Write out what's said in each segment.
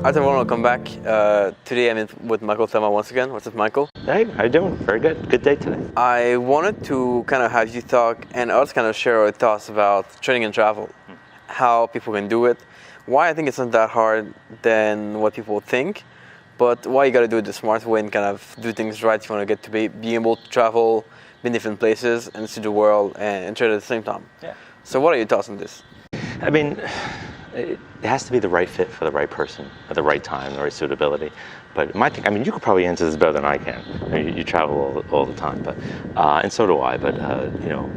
Hi everyone, welcome back. Today I'm with Michael Toma once again. What's up, Michael? Hey, how you doing? Very good. Good day today. I wanted to kind of have you talk and us kind of share our thoughts about trading and travel, how people can do it, why I think it's not that hard than what people think, but why you got to do it the smart way and kind of do things right if you want to get to be able to travel, be in different places and see the world and trade at the same time. Yeah. So what are your thoughts on this? I mean, it has to be the right fit for the right person at the right time, the right suitability. But my thing, I mean, you could probably answer this better than I can. I mean, you travel all the time, but and so do I. But you know,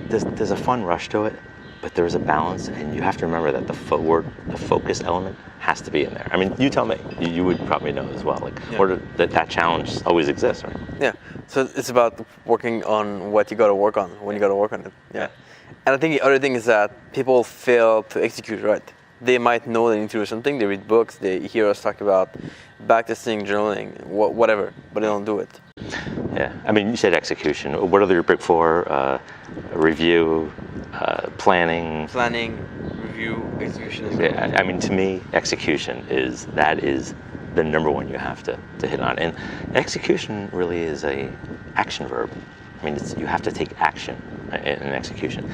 there's a fun rush to it, but there's a balance, and you have to remember that the focus element has to be in there. I mean, you tell me. You would probably know as well. Like, yeah. That challenge always exists, right? Yeah. So it's about working on what you got to work on when you got to work on it. Yeah. And I think the other thing is that people fail to execute right. They might know they need to do something, they read books, they hear us talk about backtesting, journaling, whatever, but they don't do it. Yeah, I mean, you said execution. What are your big four? Review, planning. Planning, review, execution. Yeah, I mean, to me, execution is the number one you have to hit on. And execution really is a action verb. I mean, you have to take action in execution,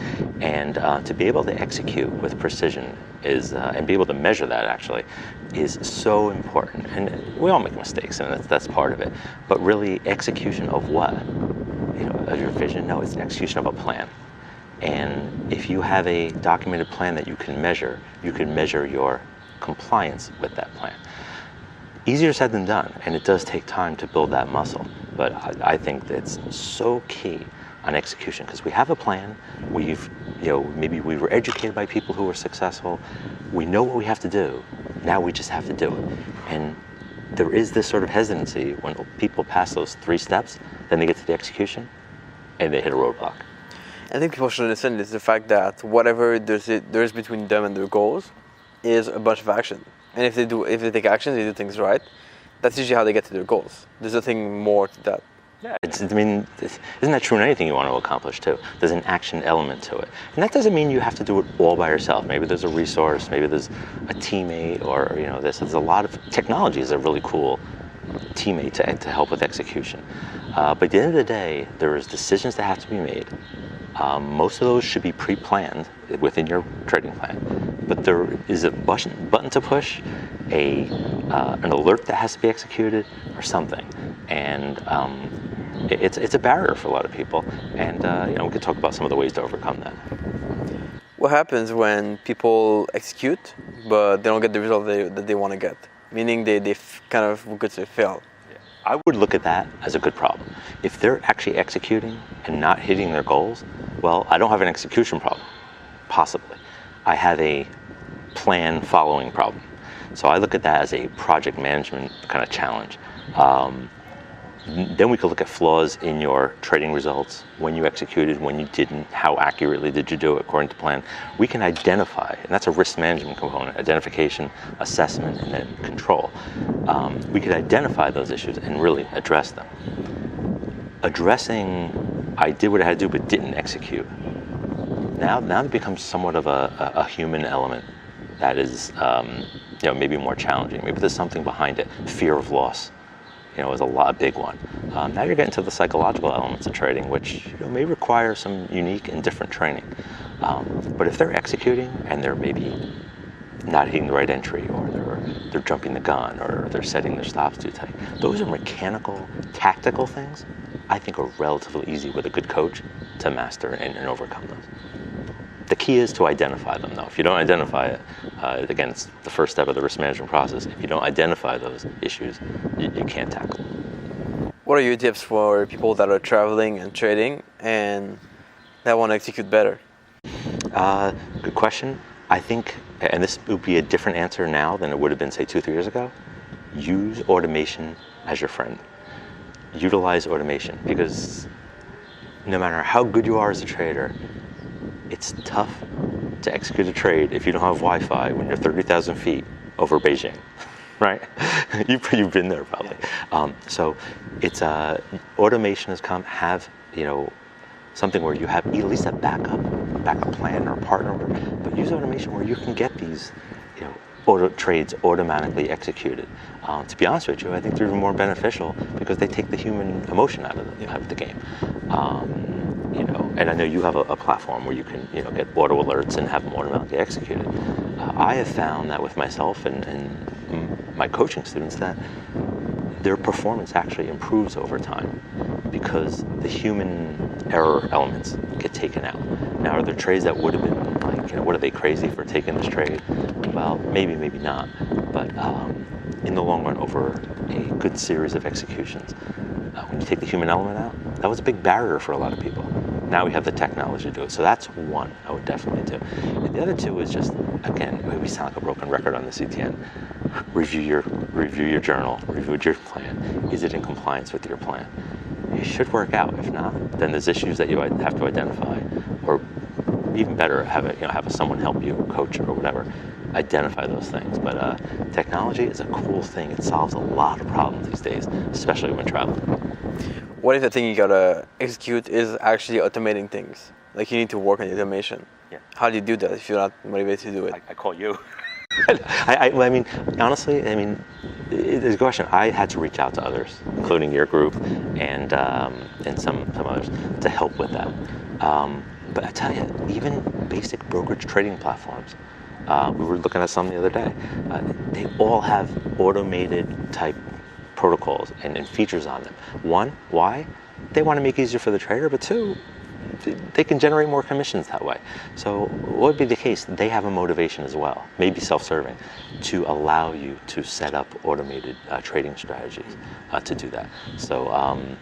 and to be able to execute with precision and be able to measure that actually is so important. And we all make mistakes, and that's part of it. But really, execution of what? You know, of your vision? No, it's execution of a plan. And if you have a documented plan that you can measure your compliance with that plan. Easier said than done, and it does take time to build that muscle. But I think that's so key on execution because we have a plan. Maybe we were educated by people who were successful. We know what we have to do. Now we just have to do it. And there is this sort of hesitancy when people pass those 3 steps, then they get to the execution, and they hit a roadblock. I think people should understand is the fact that whatever there is between them and their goals is a bunch of action. And if they take action, they do things right. That's usually how they get to their goals. There's nothing more to that. Yeah, isn't that true in anything you want to accomplish too? There's an action element to it. And that doesn't mean you have to do it all by yourself. Maybe there's a resource, maybe there's a teammate, or there's a lot of technology is a really cool teammate to help with execution. But at the end of the day, there's decisions that have to be made. Most of those should be pre-planned within your trading plan. But there is a button to push, an alert that has to be executed, or something. And it's a barrier for a lot of people. And we could talk about some of the ways to overcome that. What happens when people execute, but they don't get the result that they want to get? Meaning they kind of could say fail. I would look at that as a good problem. If they're actually executing and not hitting their goals, well, I don't have an execution problem, possibly. I have a plan following problem. So I look at that as a project management kind of challenge. Then we could look at flaws in your trading results, when you executed, when you didn't, how accurately did you do it according to plan. We can identify, and that's a risk management component, identification, assessment, and then control. We could identify those issues and really address them. Addressing, I did what I had to do but didn't execute. Now it becomes somewhat of a human element that is maybe more challenging. Maybe there's something behind it, fear of loss. Is a big one. Now you're getting to the psychological elements of trading, which may require some unique and different training. But if they're executing and they're maybe not hitting the right entry, or they're jumping the gun, or they're setting their stops too tight, those are mechanical, tactical things I think are relatively easy with a good coach to master and overcome those. The key is to identify them, though. If you don't identify it, again, it's the first step of the risk management process. If you don't identify those issues, you can't tackle them. What are your tips for people that are traveling and trading and that want to execute better? Good question. I think, and this would be a different answer now than it would have been, say, 2-3 years ago, use automation as your friend. Utilize automation, because no matter how good you are as a trader, it's tough to execute a trade if you don't have Wi-Fi when you're 30,000 feet over Beijing, right? You've been there probably. Yeah. So it's automation has come. Have something where you have at least a backup plan or a partner, but use automation where you can get these trades automatically executed. To be honest with you, I think they're more beneficial because they take the human emotion out of the game. And I know you have a platform where you can get auto alerts and have them automatically executed. I have found that with myself and my coaching students that their performance actually improves over time because the human error elements get taken out. Now, are there trades that would have been like, what are they crazy for taking this trade? Well, maybe not. But in the long run, over a good series of executions, when you take the human element out, that was a big barrier for a lot of people. Now we have the technology to do it. So that's one I would definitely do. And the other two is just, again, we sound like a broken record on this, Etienne. Review your journal, review your plan. Is it in compliance with your plan? It should work out. If not, then there's issues that you have to identify, or even better, have someone help you, coach or whatever, identify those things. But technology is a cool thing. It solves a lot of problems these days, especially when traveling. What if the thing you gotta execute is actually automating things? Like you need to work on the automation. Yeah. How do you do that if you're not motivated to do it? I call you. I mean, honestly, there's a question. I had to reach out to others, including your group and some others, to help with that. But I tell you, even basic brokerage trading platforms, we were looking at some the other day. They all have automated type protocols and features on them. One, why? They want to make it easier for the trader, but two, they can generate more commissions that way. So what would be the case? They have a motivation as well, maybe self-serving, to allow you to set up automated trading strategies to do that. So,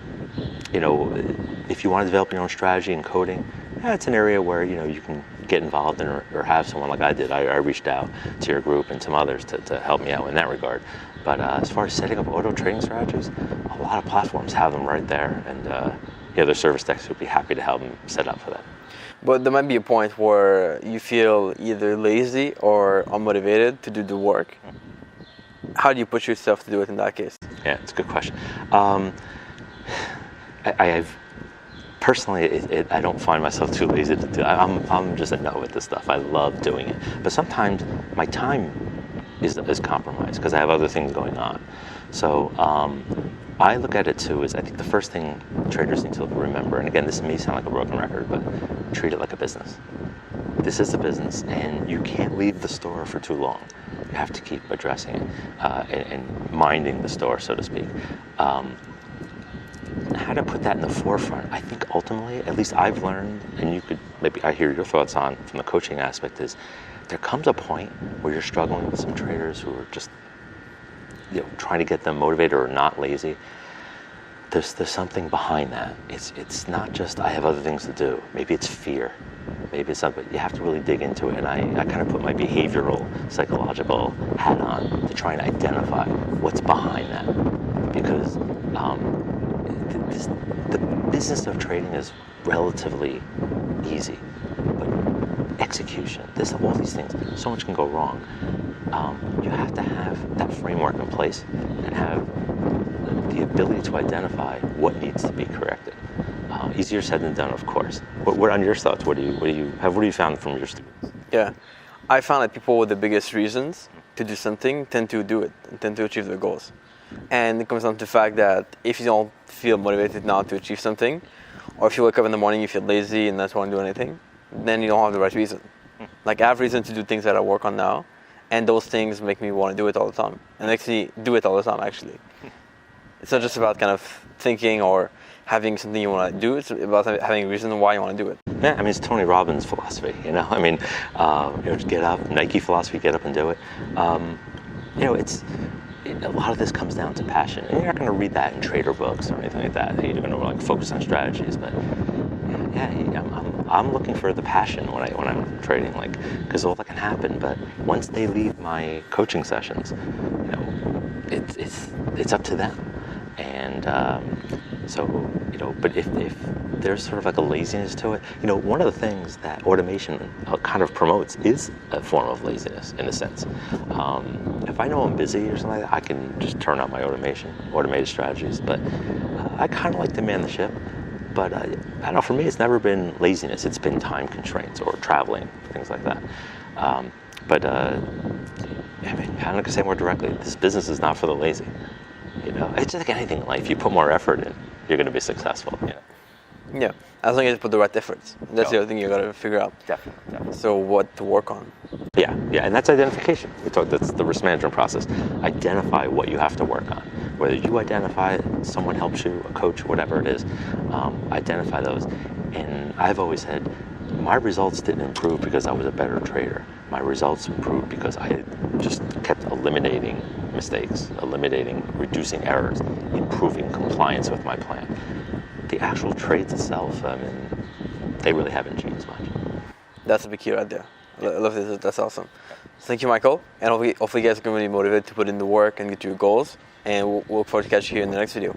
if you want to develop your own strategy in coding, it's an area where you can get involved in or have someone like I did. I reached out to your group and some others to help me out in that regard. But as far as setting up auto trading strategies, a lot of platforms have them right there, and their service techs would be happy to help them set up for that. But there might be a point where you feel either lazy or unmotivated to do the work. How do you push yourself to do it in that case? Yeah, it's a good question. I've personally, I don't find myself too lazy to do it. I'm just a nut with this stuff. I love doing it. But sometimes my time is compromised because I have other things going on. So I look at it too as I think the first thing traders need to remember, and again, this may sound like a broken record, but treat it like a business. This is a business, and you can't leave the store for too long. You have to keep addressing it and minding the store, so to speak. How to put that in the forefront, I think ultimately, at least I've learned, and you could maybe I hear your thoughts on from the coaching aspect, is there comes a point where you're struggling with some traders who are just trying to get them motivated or not lazy. There's something behind that. It's not just I have other things to do. Maybe it's fear. Maybe it's something. You have to really dig into it. And I kind of put my behavioral, psychological hat on to try and identify what's behind that. Because the business of trading is relatively easy, but execution, all these things, so much can go wrong. You have to have that framework in place and have the ability to identify what needs to be corrected. Easier said than done, of course. What on your thoughts? What do you found from your students? Yeah, I found that people with the biggest reasons to do something tend to do it and tend to achieve their goals. And it comes down to the fact that if you don't feel motivated now to achieve something, or if you wake up in the morning you feel lazy and not want to do anything, then you don't have the right reason. Like I have reason to do things that I work on now, and those things make me want to do it all the time, and actually do it all the time actually. It's not just about kind of thinking or having something you want to do, it's about having a reason why you want to do it. Yeah, it's Tony Robbins' philosophy, just get up, Nike philosophy, get up and do it. A lot of this comes down to passion, and you're not going to read that in trader books or anything like that. You're going to focus on strategies, but I'm looking for the passion when I'm trading, because all that can happen. But once they leave my coaching sessions, it's up to them. And but if there's sort of like a laziness to it, one of the things that automation kind of promotes is a form of laziness in a sense. If I know I'm busy or something like that, I can just turn on my automated strategies. But I kind of like to man the ship. But I don't know, for me, it's never been laziness. It's been time constraints or traveling, things like that. But I mean, I'm not gonna say more directly. This business is not for the lazy. You know, it's just like anything in life. You put more effort in, you're gonna be successful. You know? Yeah, as long as you put the right efforts. That's the other thing you gotta figure out. Definitely. So what to work on. Yeah, and that's identification. That's the risk management process. Identify what you have to work on. Whether you identify it, someone helps you, a coach, whatever it is, identify those. And I've always said, my results didn't improve because I was a better trader. My results improved because I just kept eliminating mistakes, reducing errors, improving compliance with my plan. The actual trades itself, I mean, they really haven't changed much. That's a big key right there. I love this. That's awesome. Thank you, Michael. And hopefully you guys are going to be motivated to put in the work and get to your goals. And we'll look forward to catching you in the next video.